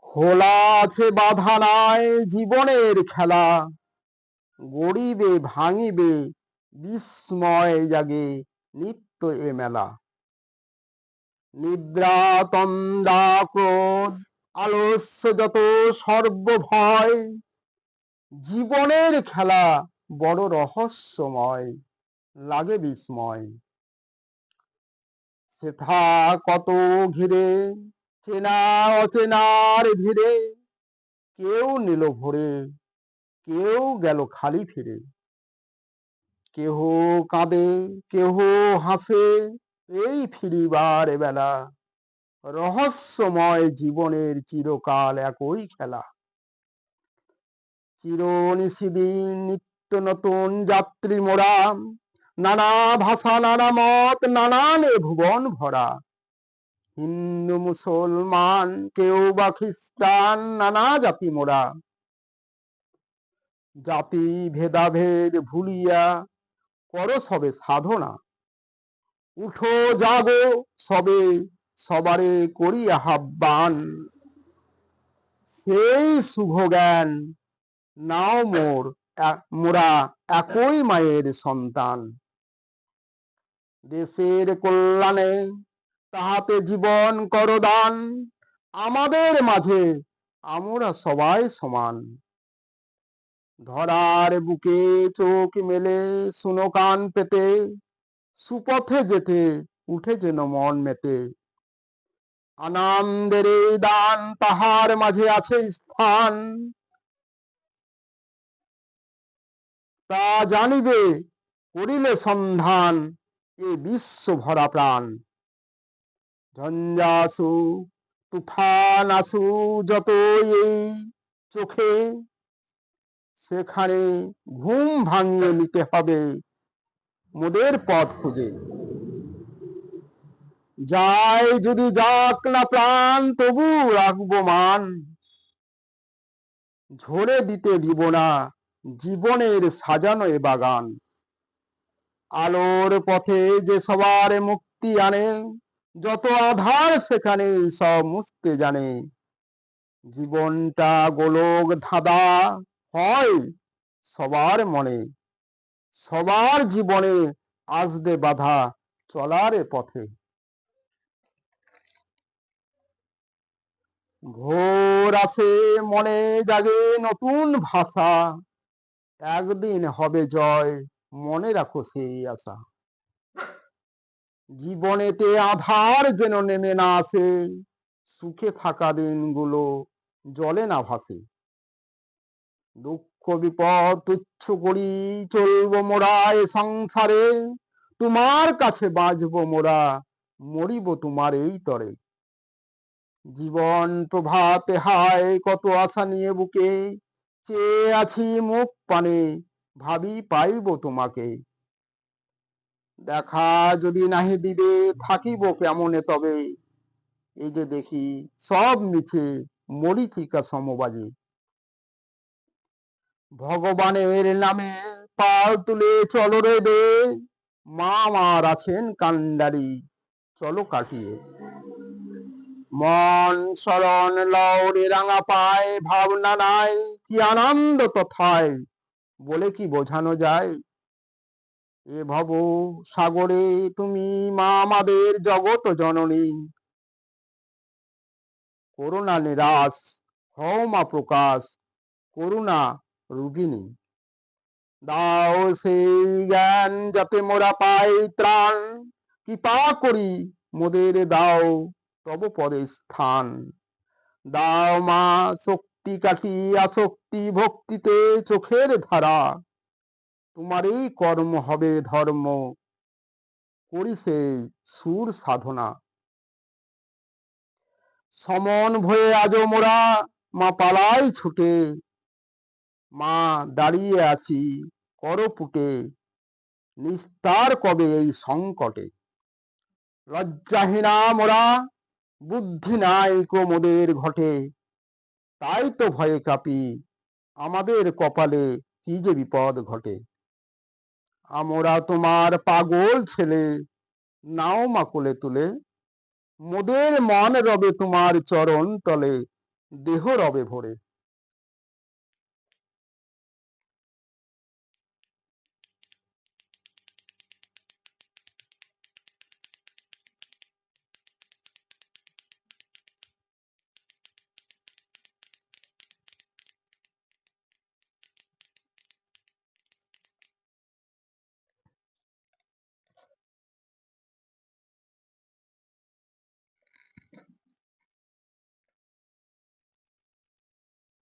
খোলা আছে বাধা নাই জীবনের খেলা, গড়িবে ভাঙিবে বিস্ময় জাগে নিত্য এ মেলা। নিদ্রা তন্দ্রা ক্রোধ আলস্য যত সর্বভয়, জীবনের খেলা বড় রহস্যময়, লাগে বিস্ময়। সেথা কত ঘিরে চেনা অচেনার ভিড়ে, কেউ নিল ভরে কেউ গেল খালি ফিরে। কেহ কাঁদে কেহ হাসে এই ফিরিবার বেলা, রহস্যময় জীবনের চিরকাল একই খেলা। চিরনিশিদিন নিত্য নতুন যাত্রী মোরা, নানা ভাষা নানা মত নানানে ভুবন ভরা। হিন্দু মুসলমান কেউ বা খ্রিস্টান নানা জাতি মোরা, জাতি ভেদাভেদ ভুলিয়া করো সবে সাধনা। উঠো জাগো সবে সবারে করি আহ্বান, সেই শুভ জ্ঞান নাও মোরা একই মায়ের সন্তান। দেশের কল্যাণে তাহাতে জীবন করো দান, আমাদের মাঝে আমরা সবাই সমান। ধরার বুকে চোখ মেলে শুনো কান পেতে, সুপথে যেতে উঠে যেন মন মেতে। আনন্দের দান তাহার মাঝে আছে স্থান, তা জানিবে করিলে সন্ধান এ বিশ্ব ভরা প্রাণ। ঝঞ্ঝা আসু তুফান আসু যত এই চোখে, সেখানে ঘুম ভাঙিয়ে নিতে হবে মোদের পথ খুঁজে। যায় যদি যাক না প্রাণ তবু রাখবো মান, ঝরে দিতে দিব না জীবনের সাজানো এ বাগান। আলোর পথে যে সবার মুক্তি আনে, যত আধার সেখানে সব মুছতে জানে। জীবনটা গোলক ধাঁধা হয় সবার মনে, সবার জীবনে আসবে বাধা চলার পথে। ভোর আসে মনে জাগে নতুন ভাষা, একদিন হবে জয় মনে রাখো সেই আশা। জীবনেতে আধার যেন নেমে না আসে, সুখে থাকা দিনগুলো জলে না ভাসে। দুঃখ বিপদ তুচ্ছ করি চলবো মোরা এ সংসারে, তোমার কাছে বাঁচবো মোরা মরিব তোমার এই তরে। জীবন প্রভাতে হায় কত আশা নিয়ে বুকে, চেয়ে আছি মুখ পানে ভাবি পাইব তোমাকে। দেখা যদি নাহি দিবে থাকিব কেমনে তবে, এই যে দেখি সব মিছে মরিচিকা সমবাজে। ভগবানের নামে পাল তুলে চলো রে দে, মা আমার আছেন কান্ডারি চলো কাটিয়ে। মন শরণ লওরে রাঙা পায় ভাবনা নাই, কি আনন্দ তথায় বলে কি বোঝানো যায়। এ ভব সাগরে তুমি মা আমাদের জগত জননী, করুণা নিরাশ হও মা প্রকাশ করুণা রূপিণী। দাও সেই জ্ঞান যাতে মোরা পাই ত্রাণ, কৃপা করি মোদের দাও তব পদে স্থান। দাও মা শক্তি কাটি আসক্তি ভক্তিতে চোখের ধারা, তোমারই কর্ম হবে ধর্ম করি সেই সুর সাধনা। সমন ভয়ে আজো মোরা মা পালাই ছুটে, মা দাঁড়িয়ে আছি করপুটে নিস্তার কবে এই সংকটে। লজ্জাহীনা মোরা বুদ্ধি নাই কো মোদের ঘটে, তাই তো ভয়ে কাঁপি আমাদের কপালে কি যে বিপদ ঘটে। আমরা তোমার পাগল ছেলে নাও মা কোলে তুলে, মোদের মন রবে তোমার চরণ তলে, দেহ রবে ভরে।